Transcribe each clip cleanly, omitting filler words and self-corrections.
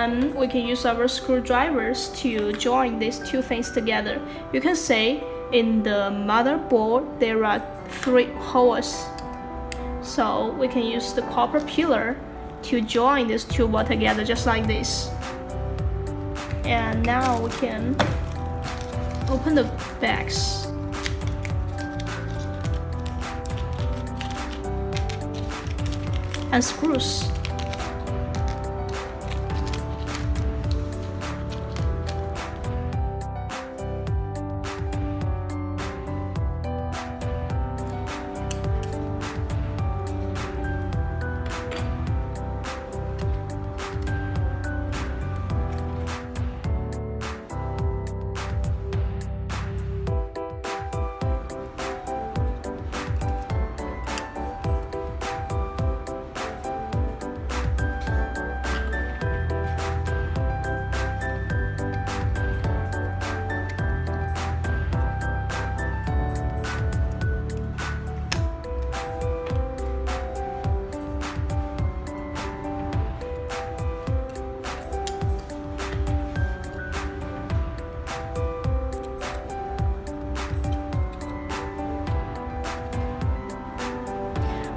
then we can use our screwdrivers to join these two things together. You can say in the motherboard there are 3 holes, so we can use the copper pillar to join these two boards together, just like this. And now we can open the bags. And screws.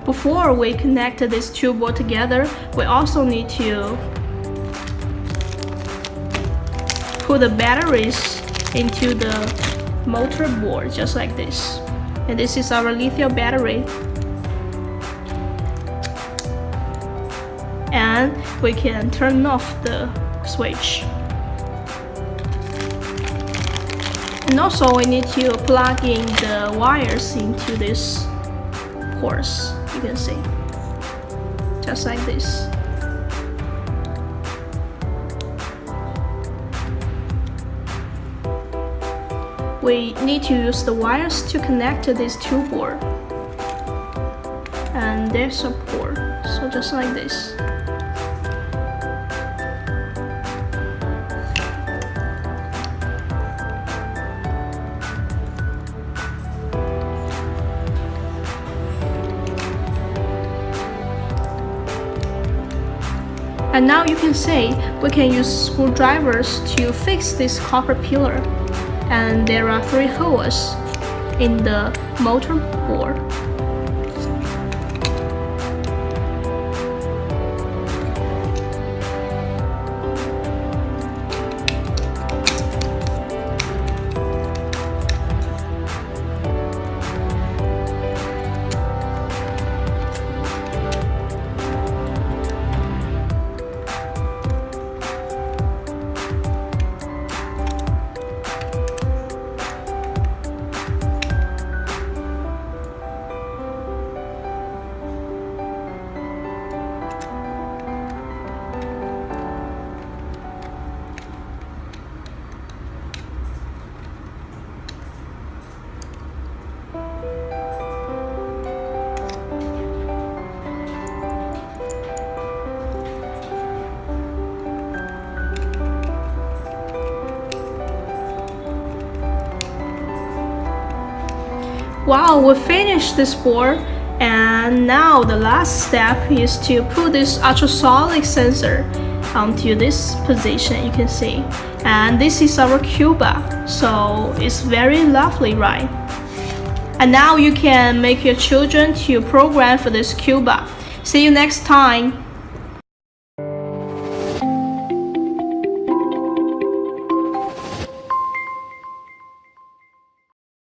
Before we connect these two boards together, we also need to put the batteries into the motor board, just like this. And this is our lithium battery. And we can turn off the switch. And also we need to plug in the wires into this ports. You can see, just like this. We need to use the wires to connect to these two boards, and there's a port, so just like this. And now you can see we can use screwdrivers to fix this copper pillar, and there are 3 holes in the motor board. Wow, we finished this board, and now the last step is to put this ultrasonic sensor onto this position, you can see. And this is our Qbot, so it's very lovely, right? And now you can make your children to program for this Qbot. See you next time.